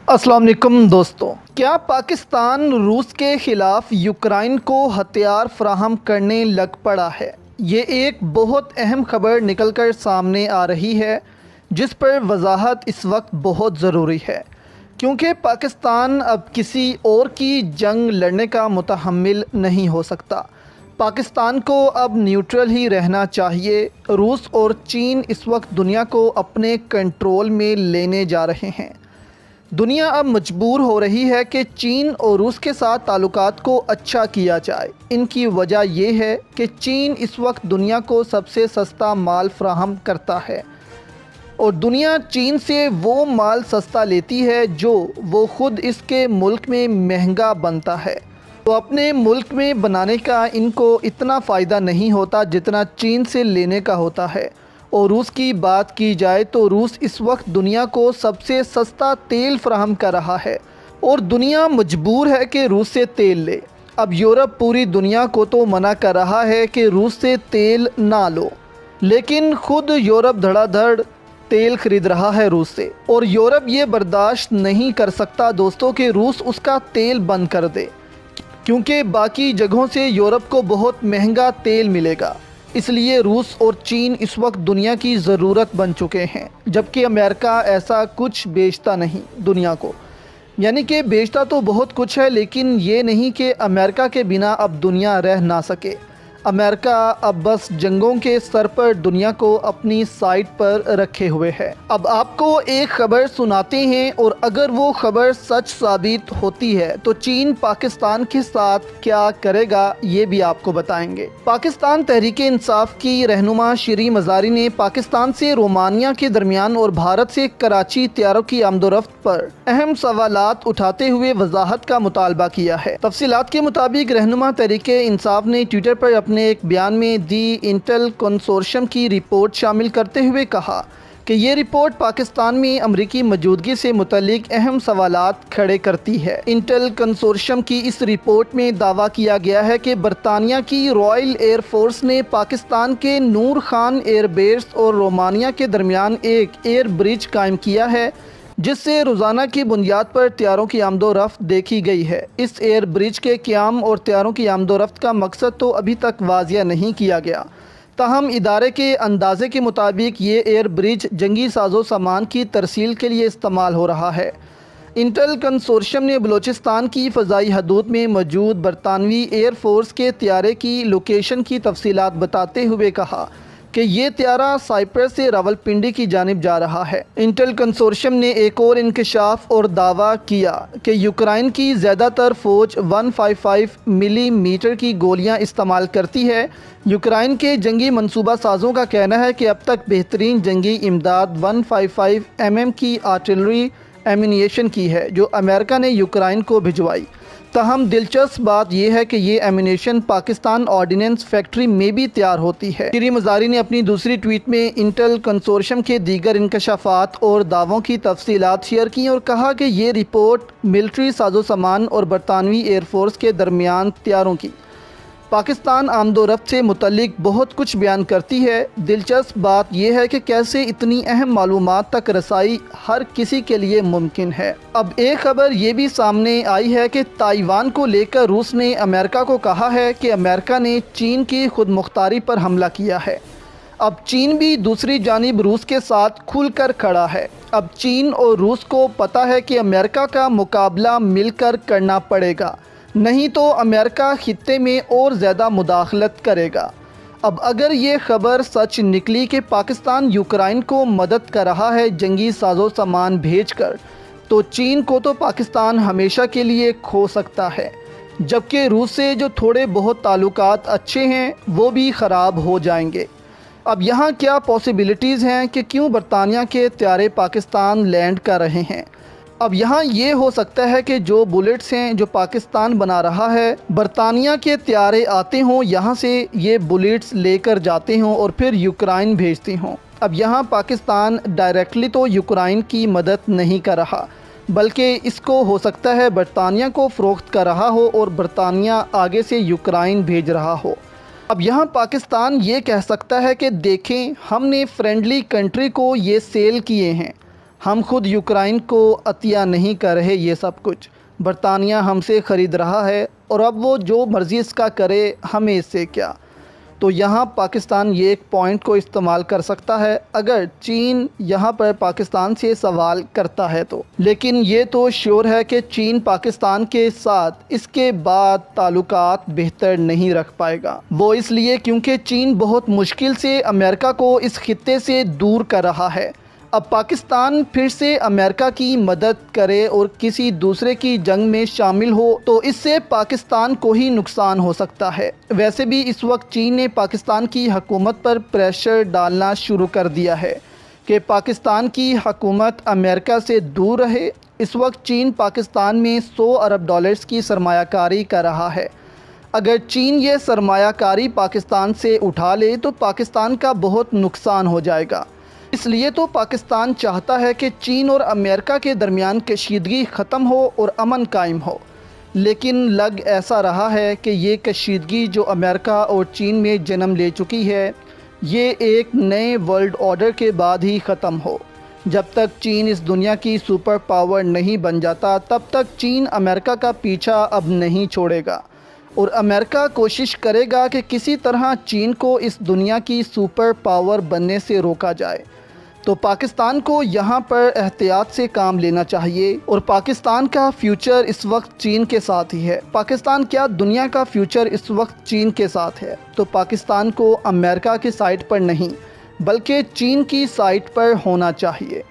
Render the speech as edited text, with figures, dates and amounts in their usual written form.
السلام علیکم دوستوں، کیا پاکستان روس کے خلاف یوکرائن کو ہتھیار فراہم کرنے لگ پڑا ہے؟ یہ ایک بہت اہم خبر نکل کر سامنے آ رہی ہے جس پر وضاحت اس وقت بہت ضروری ہے، کیونکہ پاکستان اب کسی اور کی جنگ لڑنے کا متحمل نہیں ہو سکتا۔ پاکستان کو اب نیوٹرل ہی رہنا چاہیے۔ روس اور چین اس وقت دنیا کو اپنے کنٹرول میں لینے جا رہے ہیں۔ دنیا اب مجبور ہو رہی ہے کہ چین اور روس کے ساتھ تعلقات کو اچھا کیا جائے۔ ان کی وجہ یہ ہے کہ چین اس وقت دنیا کو سب سے سستا مال فراہم کرتا ہے اور دنیا چین سے وہ مال سستا لیتی ہے جو وہ خود اس کے ملک میں مہنگا بنتا ہے۔ تو اپنے ملک میں بنانے کا ان کو اتنا فائدہ نہیں ہوتا جتنا چین سے لینے کا ہوتا ہے۔ اور روس کی بات کی جائے تو روس اس وقت دنیا کو سب سے سستا تیل فراہم کر رہا ہے اور دنیا مجبور ہے کہ روس سے تیل لے۔ اب یورپ پوری دنیا کو تو منع کر رہا ہے کہ روس سے تیل نہ لو، لیکن خود یورپ دھڑا دھڑ تیل خرید رہا ہے روس سے، اور یورپ یہ برداشت نہیں کر سکتا دوستوں کہ روس اس کا تیل بند کر دے، کیونکہ باقی جگہوں سے یورپ کو بہت مہنگا تیل ملے گا۔ اس لیے روس اور چین اس وقت دنیا کی ضرورت بن چکے ہیں، جبکہ امریکہ ایسا کچھ بیچتا نہیں دنیا کو۔ یعنی کہ بیچتا تو بہت کچھ ہے، لیکن یہ نہیں کہ امریکہ کے بنا اب دنیا رہ نہ سکے۔ امریکہ اب بس جنگوں کے سر پر دنیا کو اپنی سائٹ پر رکھے ہوئے ہے۔ اب آپ کو ایک خبر سناتے ہیں، اور اگر وہ خبر سچ ثابت ہوتی ہے تو چین پاکستان کے ساتھ کیا کرے گا یہ بھی آپ کو بتائیں گے۔ پاکستان تحریک انصاف کی رہنما شیریں مزاری نے پاکستان سے رومانیہ کے درمیان اور بھارت سے کراچی طیاروں کی آمد و رفت پر اہم سوالات اٹھاتے ہوئے وضاحت کا مطالبہ کیا ہے۔ تفصیلات کے مطابق رہنما تحریک انصاف نے ٹویٹر پر اپنے ایک بیان میں دی انٹل کنسورشیم کی رپورٹ شامل کرتے ہوئے کہا کہ یہ رپورٹ پاکستان میں امریکی موجودگی سے متعلق اہم سوالات کھڑے کرتی ہے۔ انٹل کنسورشیم کی اس رپورٹ میں دعویٰ کیا گیا ہے کہ برطانیہ کی رائل ایئر فورس نے پاکستان کے نور خان ایئر بیس اور رومانیہ کے درمیان ایک ایئر برج قائم کیا ہے، جس سے روزانہ کی بنیاد پر طیاروں کی آمد و رفت دیکھی گئی ہے۔ اس ایئر برج کے قیام اور طیاروں کی آمد و رفت کا مقصد تو ابھی تک واضح نہیں کیا گیا، تاہم ادارے کے اندازے کے مطابق یہ ایئر برج جنگی ساز و سامان کی ترسیل کے لیے استعمال ہو رہا ہے۔ انٹل کنسورشیم نے بلوچستان کی فضائی حدود میں موجود برطانوی ایئر فورس کے طیارے کی لوکیشن کی تفصیلات بتاتے ہوئے کہا کہ یہ طیارہ سائپرس سے راولپنڈی کی جانب جا رہا ہے۔ انٹل کنسورشیم نے ایک اور انکشاف اور دعویٰ کیا کہ یوکرائن کی زیادہ تر فوج 155 ملی میٹر کی گولیاں استعمال کرتی ہے۔ یوکرائن کے جنگی منصوبہ سازوں کا کہنا ہے کہ اب تک بہترین جنگی امداد 155 mm کی آرٹلری ایمونیشن کی ہے جو امریکہ نے یوکرائن کو بھجوائی۔ تاہم دلچسپ بات یہ ہے کہ یہ ایمونیشن پاکستان آرڈیننس فیکٹری میں بھی تیار ہوتی ہے۔ شیریں مزاری نے اپنی دوسری ٹویٹ میں انٹل کنسورشیم کے دیگر انکشافات اور دعووں کی تفصیلات شیئر کی اور کہا کہ یہ رپورٹ ملٹری ساز و سامان اور برطانوی ایئر فورس کے درمیان طیاروں کی پاکستان آمد و رفت سے متعلق بہت کچھ بیان کرتی ہے۔ دلچسپ بات یہ ہے کہ کیسے اتنی اہم معلومات تک رسائی ہر کسی کے لیے ممکن ہے۔ اب ایک خبر یہ بھی سامنے آئی ہے کہ تائیوان کو لے کر روس نے امریکہ کو کہا ہے کہ امریکہ نے چین کی خود مختاری پر حملہ کیا ہے۔ اب چین بھی دوسری جانب روس کے ساتھ کھل کر کھڑا ہے۔ اب چین اور روس کو پتہ ہے کہ امریکہ کا مقابلہ مل کر کرنا پڑے گا، نہیں تو امریکہ خطے میں اور زیادہ مداخلت کرے گا۔ اب اگر یہ خبر سچ نکلی کہ پاکستان یوکرائن کو مدد کر رہا ہے جنگی ساز و سامان بھیج کر، تو چین کو تو پاکستان ہمیشہ کے لیے کھو سکتا ہے، جبکہ روس سے جو تھوڑے بہت تعلقات اچھے ہیں وہ بھی خراب ہو جائیں گے۔ اب یہاں کیا پاسبلٹیز ہیں کہ کیوں برطانیہ کے طیارے پاکستان لینڈ کر رہے ہیں؟ اب یہاں یہ ہو سکتا ہے کہ جو بلٹس ہیں جو پاکستان بنا رہا ہے، برطانیہ کے طیارے آتے ہوں، یہاں سے یہ بلٹس لے کر جاتے ہوں اور پھر یوکرائن بھیجتے ہوں۔ اب یہاں پاکستان ڈائریکٹلی تو یوکرائن کی مدد نہیں کر رہا، بلکہ اس کو ہو سکتا ہے برطانیہ کو فروخت کر رہا ہو اور برطانیہ آگے سے یوکرائن بھیج رہا ہو۔ اب یہاں پاکستان یہ کہہ سکتا ہے کہ دیکھیں ہم نے فرینڈلی کنٹری کو یہ سیل کیے ہیں، ہم خود یوکرائن کو عطیہ نہیں کر رہے، یہ سب کچھ برطانیہ ہم سے خرید رہا ہے، اور اب وہ جو مرضی اس کا کرے، ہمیں اس سے کیا۔ تو یہاں پاکستان یہ ایک پوائنٹ کو استعمال کر سکتا ہے اگر چین یہاں پر پاکستان سے سوال کرتا ہے تو، لیکن یہ تو شیور ہے کہ چین پاکستان کے ساتھ اس کے بعد تعلقات بہتر نہیں رکھ پائے گا۔ وہ اس لیے کیونکہ چین بہت مشکل سے امریکہ کو اس خطے سے دور کر رہا ہے۔ اب پاکستان پھر سے امریکہ کی مدد کرے اور کسی دوسرے کی جنگ میں شامل ہو تو اس سے پاکستان کو ہی نقصان ہو سکتا ہے۔ ویسے بھی اس وقت چین نے پاکستان کی حکومت پر پریشر ڈالنا شروع کر دیا ہے کہ پاکستان کی حکومت امریکہ سے دور رہے۔ اس وقت چین پاکستان میں $100 ارب کی سرمایہ کاری کر رہا ہے۔ اگر چین یہ سرمایہ کاری پاکستان سے اٹھا لے تو پاکستان کا بہت نقصان ہو جائے گا۔ اس لیے تو پاکستان چاہتا ہے کہ چین اور امریکہ کے درمیان کشیدگی ختم ہو اور امن قائم ہو، لیکن لگ ایسا رہا ہے کہ یہ کشیدگی جو امریکہ اور چین میں جنم لے چکی ہے، یہ ایک نئے ورلڈ آرڈر کے بعد ہی ختم ہو۔ جب تک چین اس دنیا کی سپر پاور نہیں بن جاتا، تب تک چین امریکہ کا پیچھا اب نہیں چھوڑے گا، اور امریکہ کوشش کرے گا کہ کسی طرح چین کو اس دنیا کی سپر پاور بننے سے روکا جائے۔ تو پاکستان کو یہاں پر احتیاط سے کام لینا چاہیے، اور پاکستان کا فیوچر اس وقت چین کے ساتھ ہی ہے۔ پاکستان کیا، دنیا کا فیوچر اس وقت چین کے ساتھ ہے۔ تو پاکستان کو امریکہ کی سائٹ پر نہیں بلکہ چین کی سائٹ پر ہونا چاہیے۔